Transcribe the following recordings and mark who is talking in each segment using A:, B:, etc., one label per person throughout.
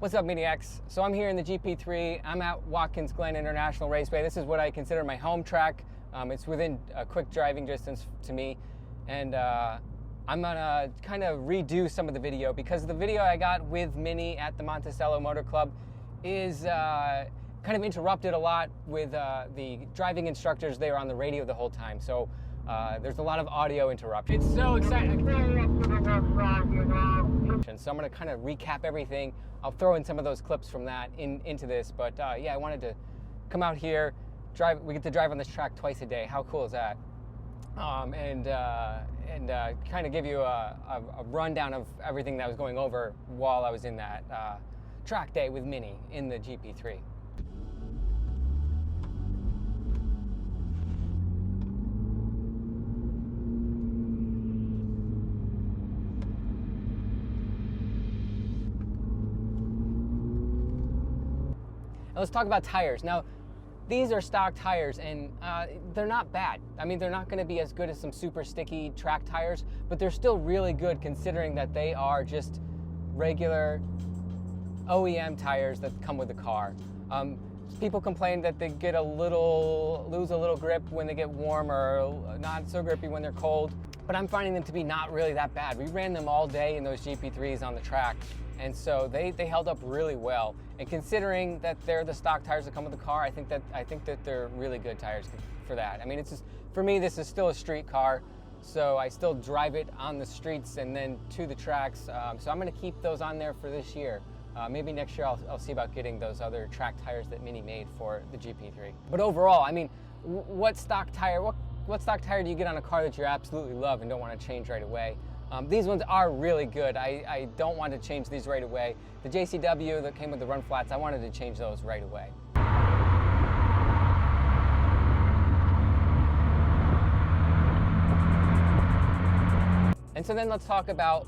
A: What's up, Maniacs? So I'm here in the GP3. I'm at Watkins Glen International Raceway. This is what I consider my home track. It's within a quick driving distance to me. And I'm gonna kind of redo some of the video because the video I got with Mini at the Monticello Motor Club is kind of interrupted a lot with the driving instructors. They were on the radio the whole time. So there's a lot of audio interruption. It's so exciting. So I'm gonna kind of recap everything. I'll throw in some of those clips from that into this, but yeah, I wanted to come out here, drive. We get to drive on this track twice a day. How cool is that? And kind of give you a rundown of everything that was going over while I was in that track day with Mini in the GP3. Let's talk about tires. Now, these are stock tires and they're not bad. I mean, they're not gonna be as good as some super sticky track tires, but they're still really good considering that they are just regular OEM tires that come with the car. People complain that they get lose a little grip when they get warm or not so grippy when they're cold, but I'm finding them to be not really that bad. We ran them all day in those GP3s on the track, and so they held up really well. And considering that they're the stock tires that come with the car, I think that they're really good tires for that. I mean, it's just, for me, this is still a street car, so I still drive it on the streets and then to the tracks. So I'm going to keep those on there for this year. Maybe next year I'll see about getting those other track tires that Mini made for the GP3. But overall, I mean, what stock tire do you get on a car that you absolutely love and don't want to change right away? These ones are really good. I don't want to change these right away. The JCW that came with the run flats, I wanted to change those right away. And so then let's talk about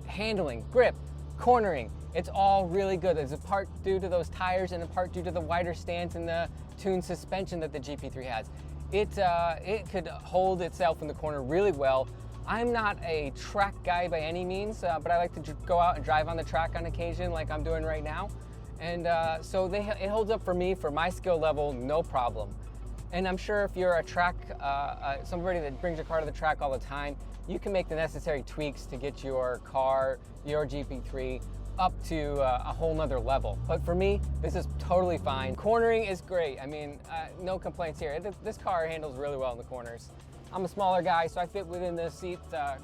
A: handling, grip, cornering. It's all really good. There's a part due to those tires and a part due to the wider stance and the tuned suspension that the GP3 has. It could hold itself in the corner really well. I'm not a track guy by any means, but I like to go out and drive on the track on occasion like I'm doing right now. And so it holds up for me, for my skill level, no problem. And I'm sure if you're a track, somebody that brings your car to the track all the time, you can make the necessary tweaks to get your car, your GP3, up to a whole nother level. But for me, this is totally fine. Cornering is great. I mean, no complaints here. This car handles really well in the corners. I'm a smaller guy, so I fit within the seat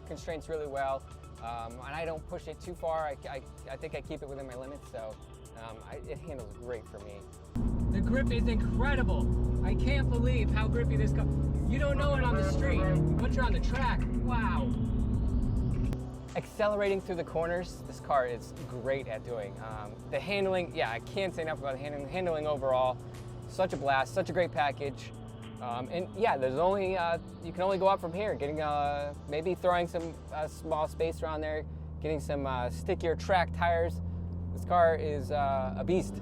A: constraints really well, and I don't push it too far. I think I keep it within my limits, so it handles great for me. The grip is incredible. I can't believe how grippy this car. You don't know it on the street, but you're on the track. Wow. Accelerating through the corners, this car is great at doing. The handling, yeah, I can't say enough about the handling overall. Such a blast, such a great package. And yeah, there's only, you can only go up from here, getting, maybe throwing some small space around there, getting some stickier track tires. This car is a beast.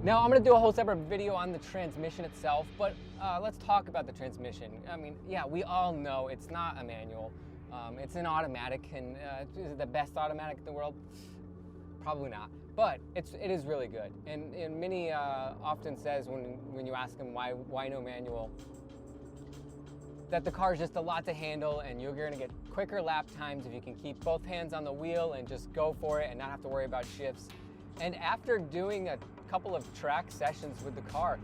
A: Now I'm gonna do a whole separate video on the transmission itself, but let's talk about the transmission. I mean, yeah, we all know it's not a manual. It's an automatic, and is it the best automatic in the world? Probably not, but it is really good. And Mini often says when you ask him why no manual, that the car is just a lot to handle, and you're gonna get quicker lap times if you can keep both hands on the wheel and just go for it and not have to worry about shifts. And after doing a couple of track sessions with the car,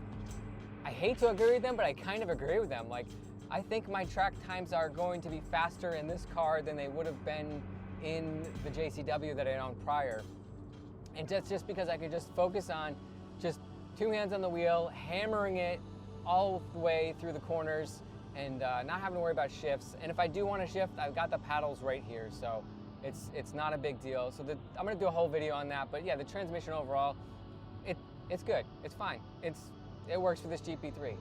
A: I hate to agree with them, but I kind of agree with them. Like, I think my track times are going to be faster in this car than they would have been in the JCW that I owned prior. And that's just because I could just focus on just two hands on the wheel, hammering it all the way through the corners, and not having to worry about shifts. And if I do want to shift, I've got the paddles right here, so it's not a big deal. So I'm going to do a whole video on that. But yeah, the transmission overall, it's good. It's fine. It works for this GP3.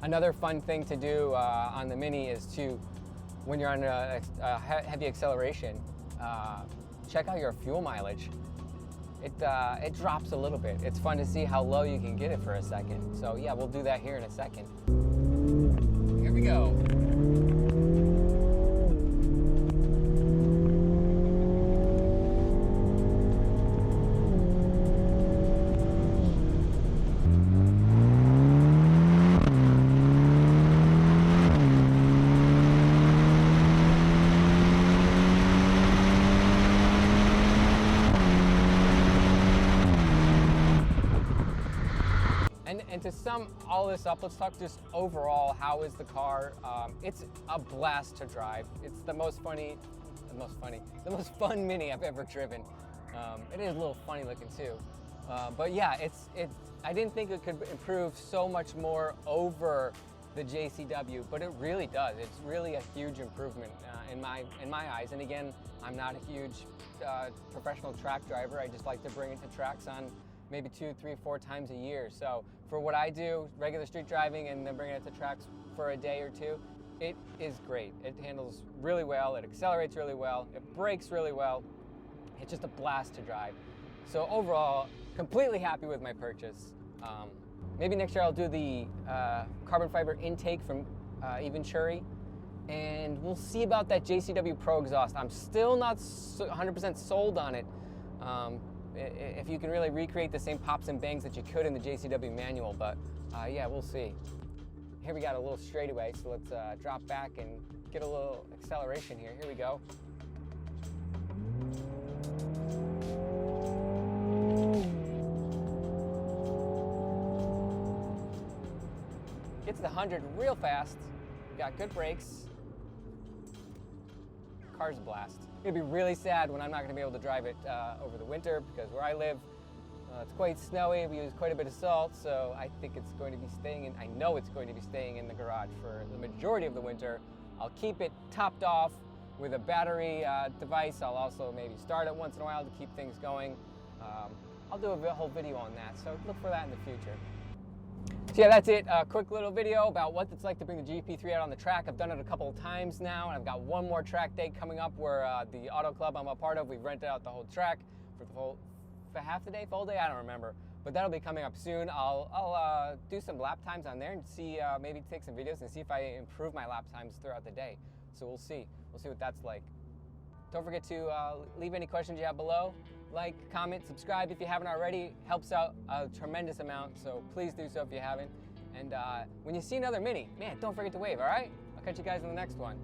A: Another fun thing to do on the Mini is to, when you're on a heavy acceleration, check out your fuel mileage. It drops a little bit. It's fun to see how low you can get it for a second. So yeah, we'll do that here in a second. Here we go. And to sum all this up, let's talk just overall, how is the car? It's a blast to drive. It's the most fun Mini I've ever driven. It is a little funny looking too. But yeah, I didn't think it could improve so much more over the JCW, but it really does. It's really a huge improvement in my eyes. And again, I'm not a huge professional track driver. I just like to bring it to tracks on maybe 2, 3, 4 times a year. So for what I do, regular street driving and then bringing it to tracks for a day or two, it is great. It handles really well, it accelerates really well, it brakes really well. It's just a blast to drive. So overall, completely happy with my purchase. Maybe next year I'll do the carbon fiber intake from Venturi, and we'll see about that JCW Pro exhaust. I'm still not 100% sold on it. If you can really recreate the same pops and bangs that you could in the JCW manual, but yeah, we'll see. Here we got a little straightaway, so let's drop back and get a little acceleration here. Here we go. Get to the 100 real fast. Got good brakes. Car's a blast. It'd be really sad when I'm not going to be able to drive it over the winter, because where I live, it's quite snowy. We use quite a bit of salt, so I think it's going to be staying in, I know it's going to be staying in the garage for the majority of the winter. I'll keep it topped off with a battery device. I'll also maybe start it once in a while to keep things going. I'll do a whole video on that, so look for that in the future. So yeah, that's it. A quick little video about what it's like to bring the GP3 out on the track. I've done it a couple of times now, and I've got one more track day coming up where the auto club I'm a part of, we've rented out the whole track for half the day, full day, I don't remember. But that'll be coming up soon. I'll do some lap times on there and see, maybe take some videos and see if I improve my lap times throughout the day. So we'll see. We'll see what that's like. Don't forget to leave any questions you have below. Like, comment, subscribe if you haven't already. Helps out a tremendous amount, so please do so if you haven't. And when you see another Mini, man, don't forget to wave, all right? I'll catch you guys in the next one.